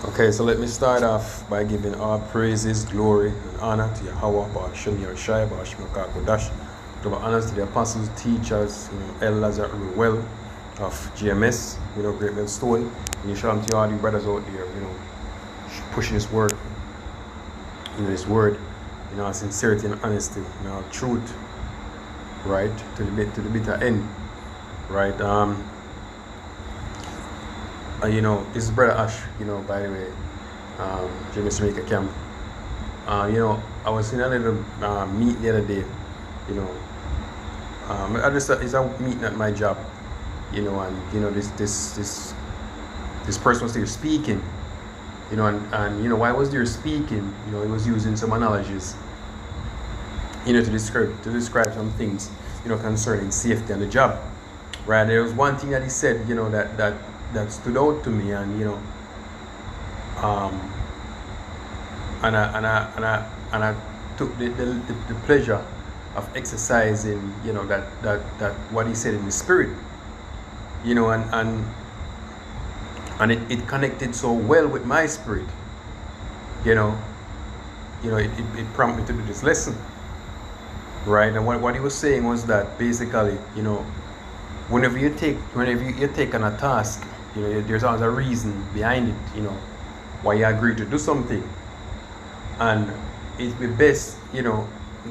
Okay, so let me start off by giving all praises, glory, and honor to Yahweh, Ba'ashem Yahushai, Ba'ashem Kodash. To honors to the apostles, teachers, elders that rule well of GMS, Great Millstone. And you shalom to all the brothers out there, pushing this word, this word, sincerity and honesty, truth, right, to the bitter end, right. This is Brother Ash, by the way, James Jamaica Camp. I was in a little meet the other day, it's a meeting at my job, and, this person was there speaking, and while I was there speaking, he was using some analogies, to describe some things, concerning safety on the job, right. There was one thing that he said, that stood out to me, and I took the pleasure of exercising, that what he said in the spirit, and it connected so well with my spirit, it prompted me to do this lesson, right. And what he was saying was that basically, whenever you take on a task, there's always a reason behind it, why you agree to do something. And it's the best,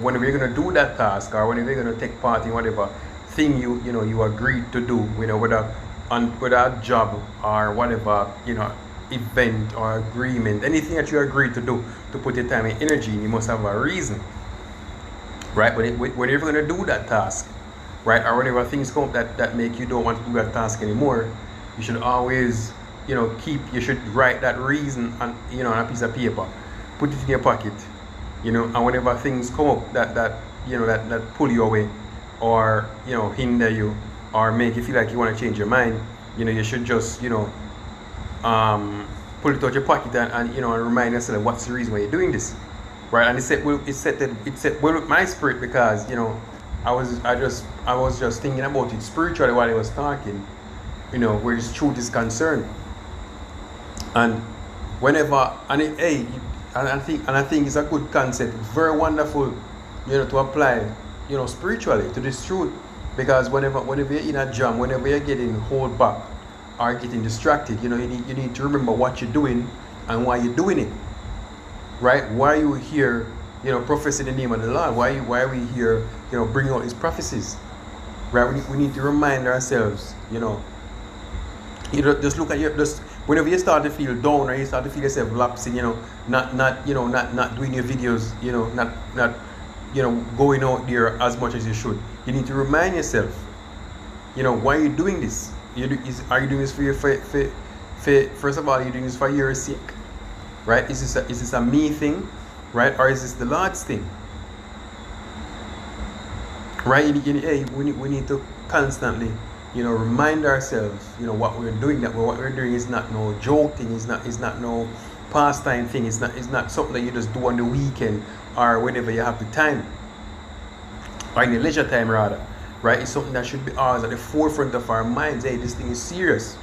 whenever you're going to do that task, or whenever you're going to take part in whatever thing you agreed to do, whether a job or whatever, event or agreement, anything that you agree to do, to put your time and energy in, you must have a reason, right? Whenever you're going to do that task, right, or whenever things come up that make you don't want to do that task anymore, you should always, you should write that reason on, on a piece of paper, put it in your pocket, and whenever things come up that pull you away, or, hinder you, or make you feel like you want to change your mind, you should just, pull it out your pocket and remind yourself what's the reason why you're doing this, right? And it set well with my spirit, because, I was just thinking about it spiritually while I was talking, where this truth is concerned. And I think it's a good concept, very wonderful, to apply, spiritually to this truth, because whenever you're in a jam, whenever you're getting hold back or getting distracted, you need to remember what you're doing and why you're doing it, right? Why are you here? Professing the name of the Lord. Why are we here? Bringing out His prophecies, right? We need to remind ourselves. Just look at just whenever you start to feel down, or you start to feel yourself lapsing. Not doing your videos. Not going out there as much as you should. You need to remind yourself. Why are you doing this? Are you doing this for first of all, are you doing this for your sake, right? Is this a me thing? Right, or is this the Lord's thing? Right, we need to constantly, remind ourselves, what we're doing. That what we're doing is not no joke thing. It's not no pastime thing. It's not something that you just do on the weekend or whenever you have the time, or in the leisure time rather. Right, it's something that should be always at the forefront of our minds. Hey, this thing is serious.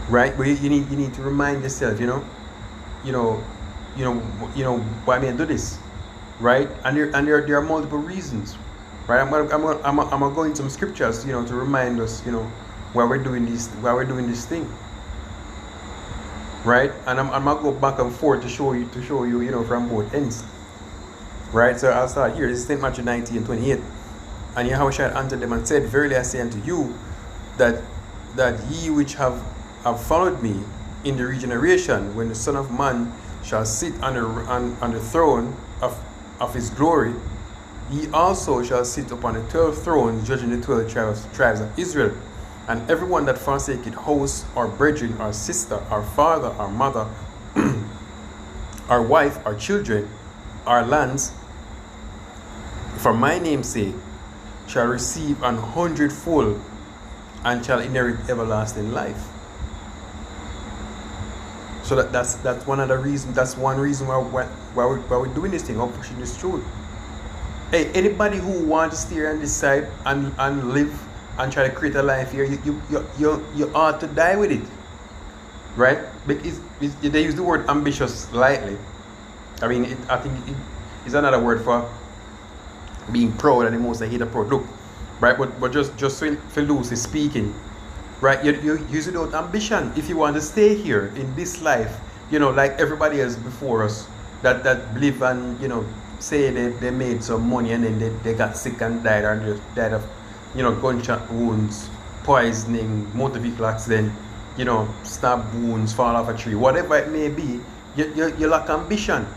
Right, but you need to remind yourself, why may I do this, right? And there are multiple reasons, right? I'm gonna go into some scriptures, to remind us, why we're doing this thing, right? And I'm gonna go back and forth to show you, from both ends, right? So I'll start here. This is St. Matthew 19:28, and Yahushua answered them and said, "Verily I say unto you, that ye which have followed me in the regeneration, when the Son of Man shall sit on the throne of His glory, ye also shall sit upon the 12 thrones, judging the 12 tribes of Israel. And everyone that forsaketh house, or brethren, or sister, or father, or mother, or wife, or children, or lands, for my name's sake, shall receive 100-fold, and shall inherit everlasting life." So that's one of the reasons. That's one reason why we're doing this thing, or pushing this truth. Hey, anybody who wants to stay on this side and live and try to create a life here, you ought to die with it. right? Because they use the word ambitious lightly. I mean, I think it's another word for being proud, and the most I hate a proud look, right? But just for loosely speaking, right? You use it without ambition. If you want to stay here in this life, like everybody else before us, that live and say they made some money and then they got sick and died, or just died of gunshot wounds, poisoning, motor vehicle accident, stab wounds, fall off a tree, whatever it may be. You lack ambition,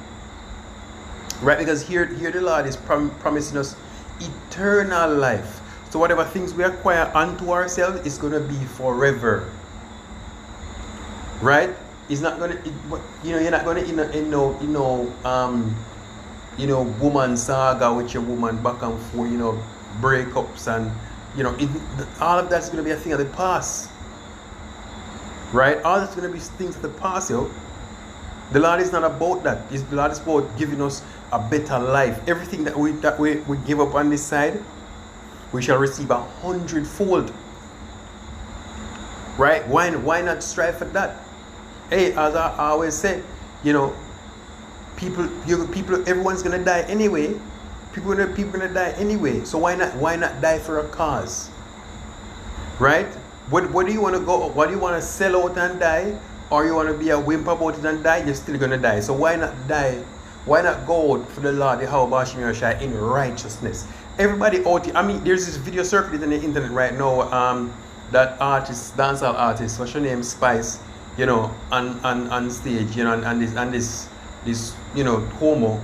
right? Because here the Lord is promising us eternal life. So whatever things we acquire unto ourselves is going to be forever, right? It's not going to, you're not going to woman saga with your woman back and forth, breakups, and all of that's going to be a thing of the past, right? All that's going to be things of the past. The Lord is not about that. The Lord is about giving us a better life. Everything that we give up on this side, we shall receive 100-fold, right? Why not strive for that? Hey, as I always say, people, everyone's gonna die anyway. People gonna die anyway. So why not die for a cause, right? What do you want to go? What do you want to sell out and die, or you want to be a wimp about it and die? You're still gonna die. So why not die? Why not go out for the Lord, the How Bashim Yashai, in righteousness? Everybody out here. I mean, there's this video circulating on the internet right now. That artist, dancehall artist, what's your name, Spice? On stage, and this homo,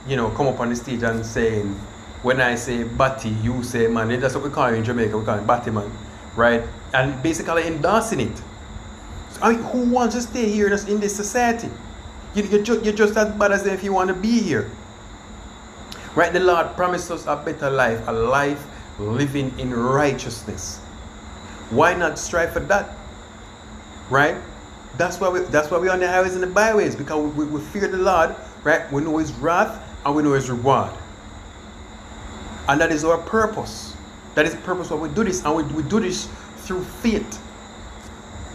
come up on the stage and saying, when I say batty, you say man. That's what we call it in Jamaica. We call it batty man, right? And basically endorsing it. So, I mean, who wants to stay here in this society? You're just as bad as if you want to be here, right? The Lord promised us a better life, a life living in righteousness. Why not strive for that, right? That's why we're on the highways and the byways, because we fear the Lord, right? We know His wrath and we know His reward, and that is our purpose. That is the purpose why we do this, and we do this through faith,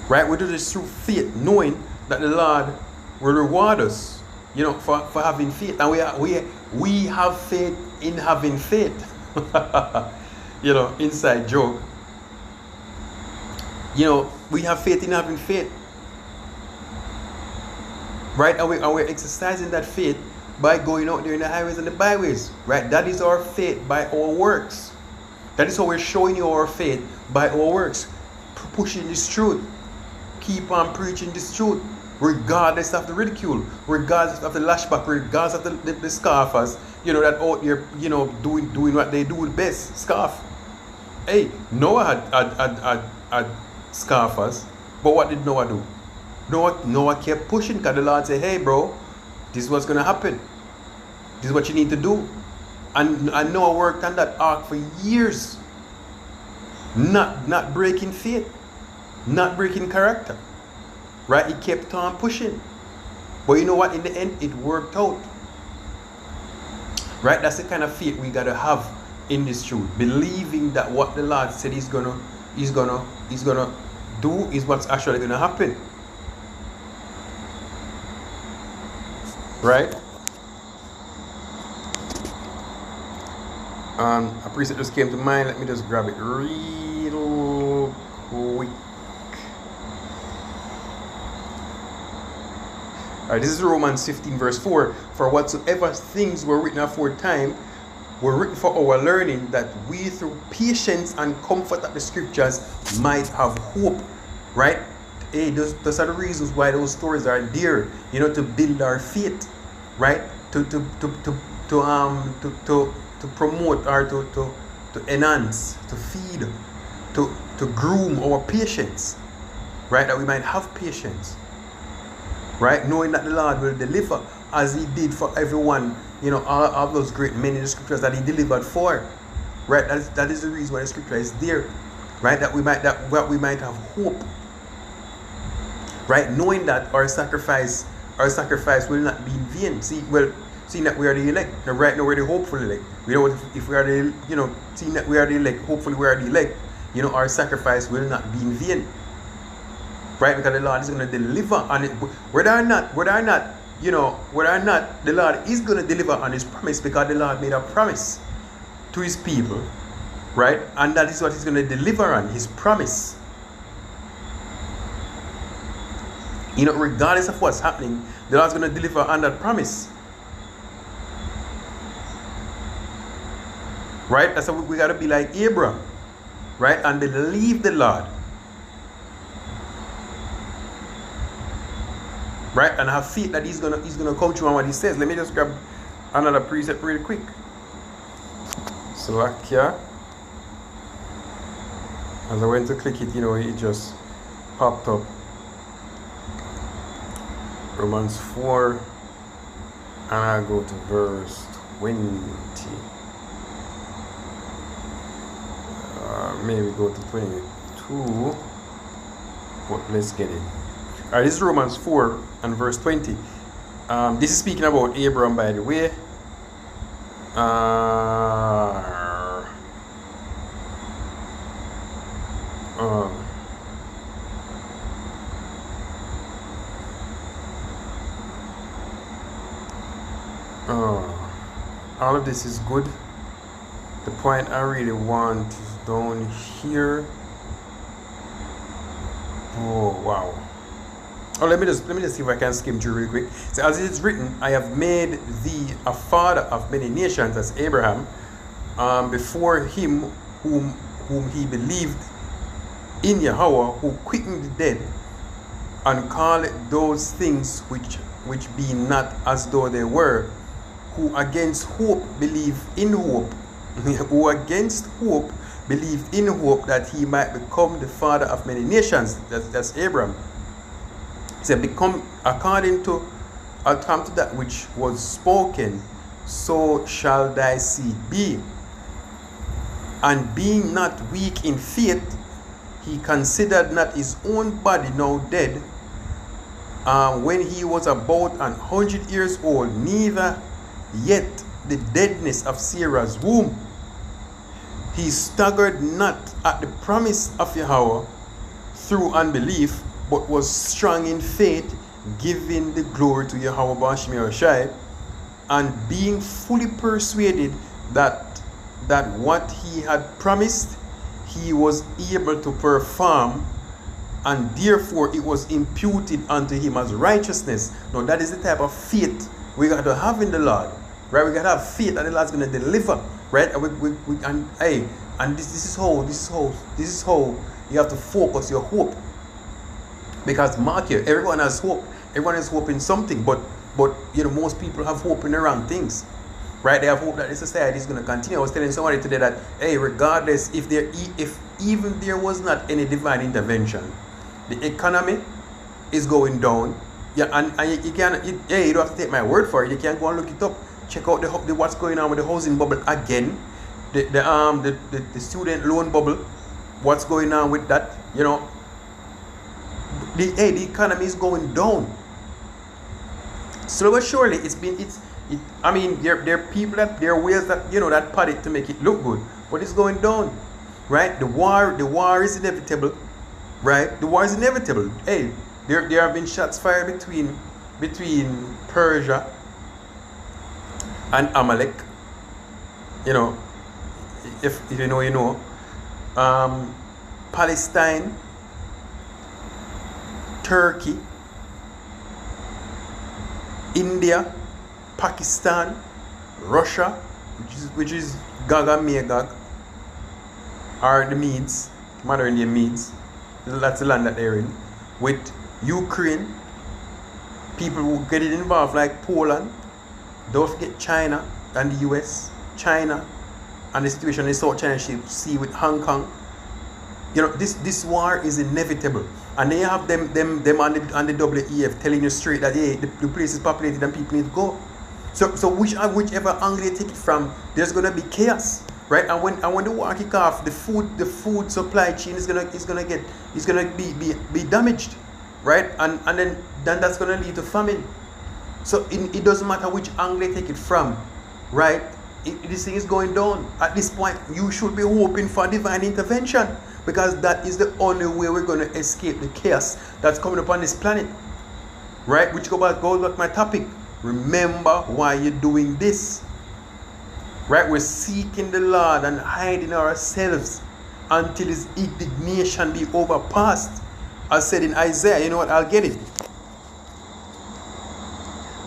right? We do this through faith, knowing that the Lord will reward us, for having faith, and we have faith in having faith. Inside joke. We have faith in having faith. Right, and we're exercising that faith by going out there in the highways and the byways. Right, that is our faith by our works. That is how we're showing you our faith, by our works, pushing this truth. Keep on preaching this truth, regardless of the ridicule, regardless of the lashback, regardless of the scoffers. That out there, doing what they do best, scoff. Hey, Noah had scoffers, but what did Noah do? Noah kept pushing, because the Lord said, hey bro, this is what's going to happen. This is what you need to do. And Noah worked on that ark for years. Not breaking faith. Not breaking character. Right? He kept on pushing. But you know what? In the end, it worked out. Right? That's the kind of faith we got to have in this truth. Believing that what the Lord said He's gonna do is what's actually going to happen. Right? A precept just came to mind. Let me just grab it real quick. Alright, this is Romans 15 verse 4. For whatsoever things were written aforetime were written for our learning, that we through patience and comfort of the scriptures might have hope. Right? Hey, those are the reasons why those stories are there, to build our faith, right? To promote, or to enhance, to feed, to groom our patience, right? That we might have patience, right? Knowing that the Lord will deliver, as He did for everyone, all of those great men in the scriptures that He delivered for, right? That is the reason why the scripture is there, right? That we might have hope. Right, knowing that our sacrifice will not be in vain. Seeing that we are the elect, and right now we're the hopeful elect. We know if we are the, seeing that we are the elect, hopefully we are the elect. Our sacrifice will not be in vain. right? Because the Lord is going to deliver on it, whether or not, you know, whether or not the Lord is going to deliver on His promise, because the Lord made a promise to His people, right? And that is what He's going to deliver on, His promise. You know, regardless of what's happening, the Lord's going to deliver on that promise. Right? That's why we got to be like Abraham, right? And believe the Lord. Right? And have faith that he's gonna come true on what He says. Let me just grab another precept really quick. So here, as I went to click it, you know, it just popped up. Romans 4, and I go to verse 20. Maybe go to 22, but let's get it. Alright, this is Romans 4 and verse 20. This is speaking about Abraham, by the way. All of this is good. The point I really want is down here. Oh wow. Oh, let me just see if I can skim through really quick. So as it is written, I have made thee a father of many nations, as Abraham, before him whom he believed in Yahweh, who quickened the dead, and called those things which be not as though they were, who against hope believe in hope, who against hope believed in hope that he might become the father of many nations. That's Abraham. He said, become according to that which was spoken, so shall thy seed be. And being not weak in faith, he considered not his own body now dead, when he was about 100 years old, neither yet the deadness of Sarah's womb. He staggered not at the promise of Yahweh through unbelief, but was strong in faith, giving the glory to Yahweh B'Shem Yahushai, and being fully persuaded that what he had promised he was able to perform, and therefore it was imputed unto him as righteousness. Now that is the type of faith we got to have in the Lord, right? We got to have faith that the Lord's going to deliver, right? And this is how you have to focus your hope. Because mark here, everyone has hope. Everyone is hoping something, but you know, most people have hope in the wrong things, right? They have hope that the society is going to continue. I was telling somebody today that, hey, regardless if even there was not any divine intervention, the economy is going down. Yeah, and you don't have to take my word for it. You can go and look it up. Check out the what's going on with the housing bubble again, the student loan bubble. What's going on with that? You know, the economy is going down. Slowly but surely, I mean, there are people there are ways that, you know, that put it to make it look good, but it's going down, right? The war is inevitable, right? The war is inevitable. Hey, there have been shots fired between Persia and Amalek. You know, if you know, you know. Palestine, Turkey, India, Pakistan, Russia, which is Gog and Magog, are the Medes, modern day Medes. That's the land that they're in. With Ukraine, people who get it involved like Poland. Don't forget China and the US. China and the situation in the South China Sea with Hong Kong. You know, this war is inevitable. And they have them on the WEF telling you straight that, hey, the place is populated and people need to go. So whichever angle you take it from, there's gonna be chaos, right? And when the war kick off, the food supply chain is gonna be damaged, right? And then that's gonna lead to famine. So it doesn't matter which angle you take it from, right? This thing is going down. At this point, you should be hoping for divine intervention. Because that is the only way we're going to escape the chaos that's coming upon this planet. Right? Which goes back to my topic. Remember why you're doing this. Right? We're seeking the Lord and hiding ourselves until his indignation be overpassed. I said in Isaiah, you know what? I'll get it.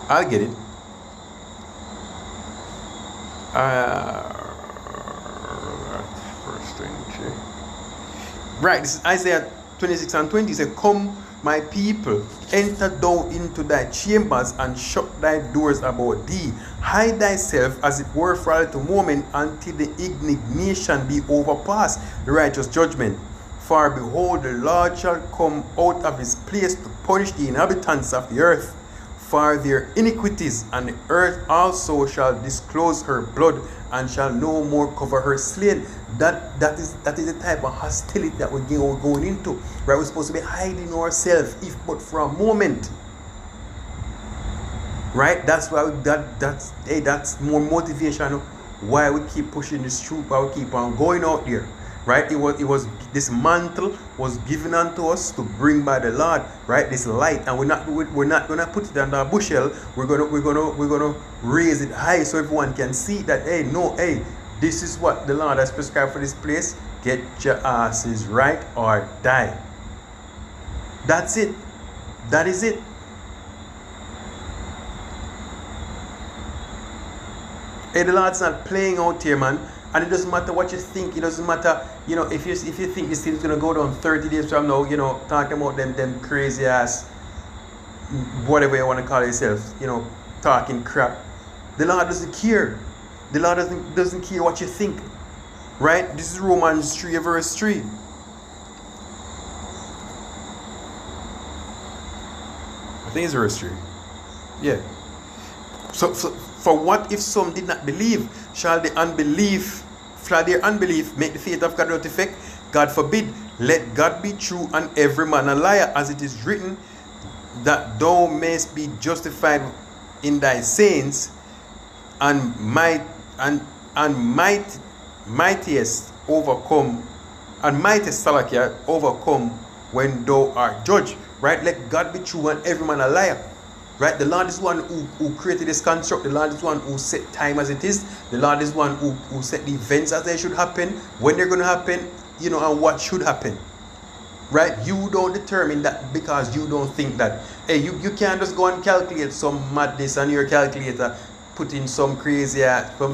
I'll get it. Verse 20. Right, this is Isaiah 26 and 20. It says, come, my people, enter thou into thy chambers and shut thy doors about thee. Hide thyself as it were for a little moment until the indignation be overpassed, the righteous judgment. For behold, the Lord shall come out of his place to punish the inhabitants of the earth for their iniquities, and the earth also shall disclose her blood and shall no more cover her slain. That is the type of hostility that we're going into. Right? We're supposed to be hiding ourselves, if but for a moment. Right? That's why that's more motivation why we keep pushing this truth, why we keep on going out there. Right? It was this mantle was given unto us to bring by the Lord, right? This light, and we're not gonna put it under a bushel. We're gonna raise it high so everyone can see that this is what the Lord has prescribed for this place. Get your asses right or die. That's it. That is it. Hey, the Lord's not playing out here, man. And it doesn't matter what you think. It doesn't matter, if you think this thing's gonna go down 30 days from now, talking about them crazy ass, whatever you want to call yourself, talking crap. The Lord doesn't care. The Lord doesn't care what you think. Right? This is Romans 3 verse 3. I think it's verse 3. Yeah. So for what if some did not believe? Shall their unbelief make the faith of God without effect? God forbid. Let God be true and every man a liar, as it is written, that thou mayest be justified in thy sayings, and mightiest overcome when thou art judged. Right? Let God be true and every man a liar. Right? The Lord is one who created this construct. The Lord is one who set time as it is. The Lord is one who set the events as they should happen, when they're going to happen, and what should happen. Right? You don't determine that because you don't think that. Hey, you can't just go and calculate some madness on your calculator, put in some crazy,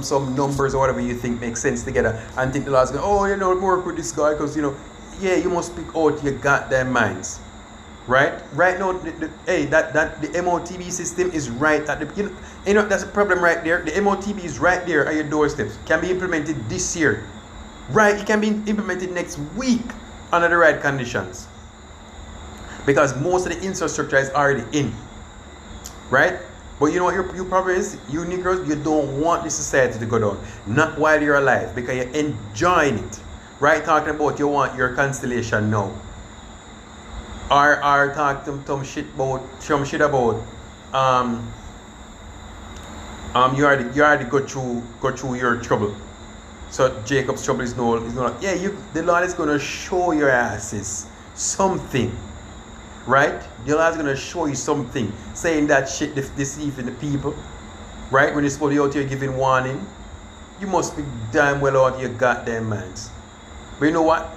some numbers or whatever you think makes sense together, and think the Lord's going, work with this guy because, you must speak out your goddamn minds. Right now, the MOTB system is right at the that's a problem right there. The MOTB is right there at your doorsteps. Can be implemented this year. Right, it can be implemented next week under the right conditions. Because most of the infrastructure is already in. Right? But you know what your problem is? You Negroes, you don't want this society to go down. Not while you're alive, because you're enjoying it. Right? Talking about you want your constellation now. Or talk some shit about you already go through your trouble. So Jacob's trouble is no the Lord is gonna show your asses something. Right? The Lord is gonna show you something. Saying that shit deceiving the people. Right? When you're supposed to be out here giving warning, you must be damn well out of your goddamn minds. But you know what?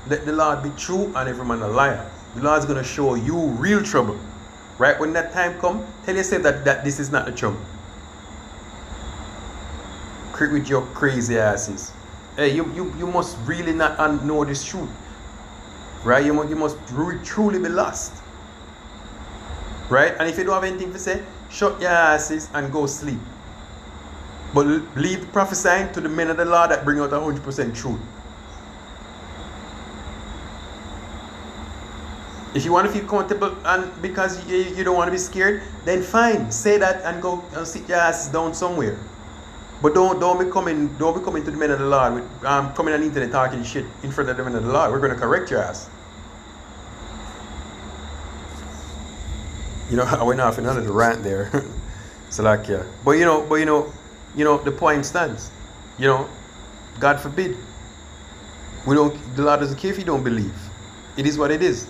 Let the Lord be true and every man a liar. The Lord's going to show you real trouble. Right? When that time comes, tell yourself that this is not the trouble. Quit with your crazy asses. Hey, you must really not know this truth. Right? You must truly be lost. Right? And if you don't have anything to say, shut your asses and go sleep. But leave prophesying to the men of the Lord that bring out 100% truth. If you want to feel comfortable and because you don't want to be scared, then fine, say that and go and sit your ass down somewhere. But don't be coming to the men of the Lord with coming on the internet talking shit in front of the men of the Lord. We're going to correct your ass. I went off in another rant there. So but the point stands. God forbid. We don't. The Lord doesn't care if you don't believe. It is what it is.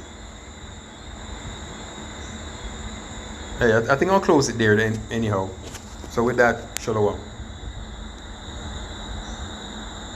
Hey, I think I'll close it there then. Anyhow. So with that, shalom.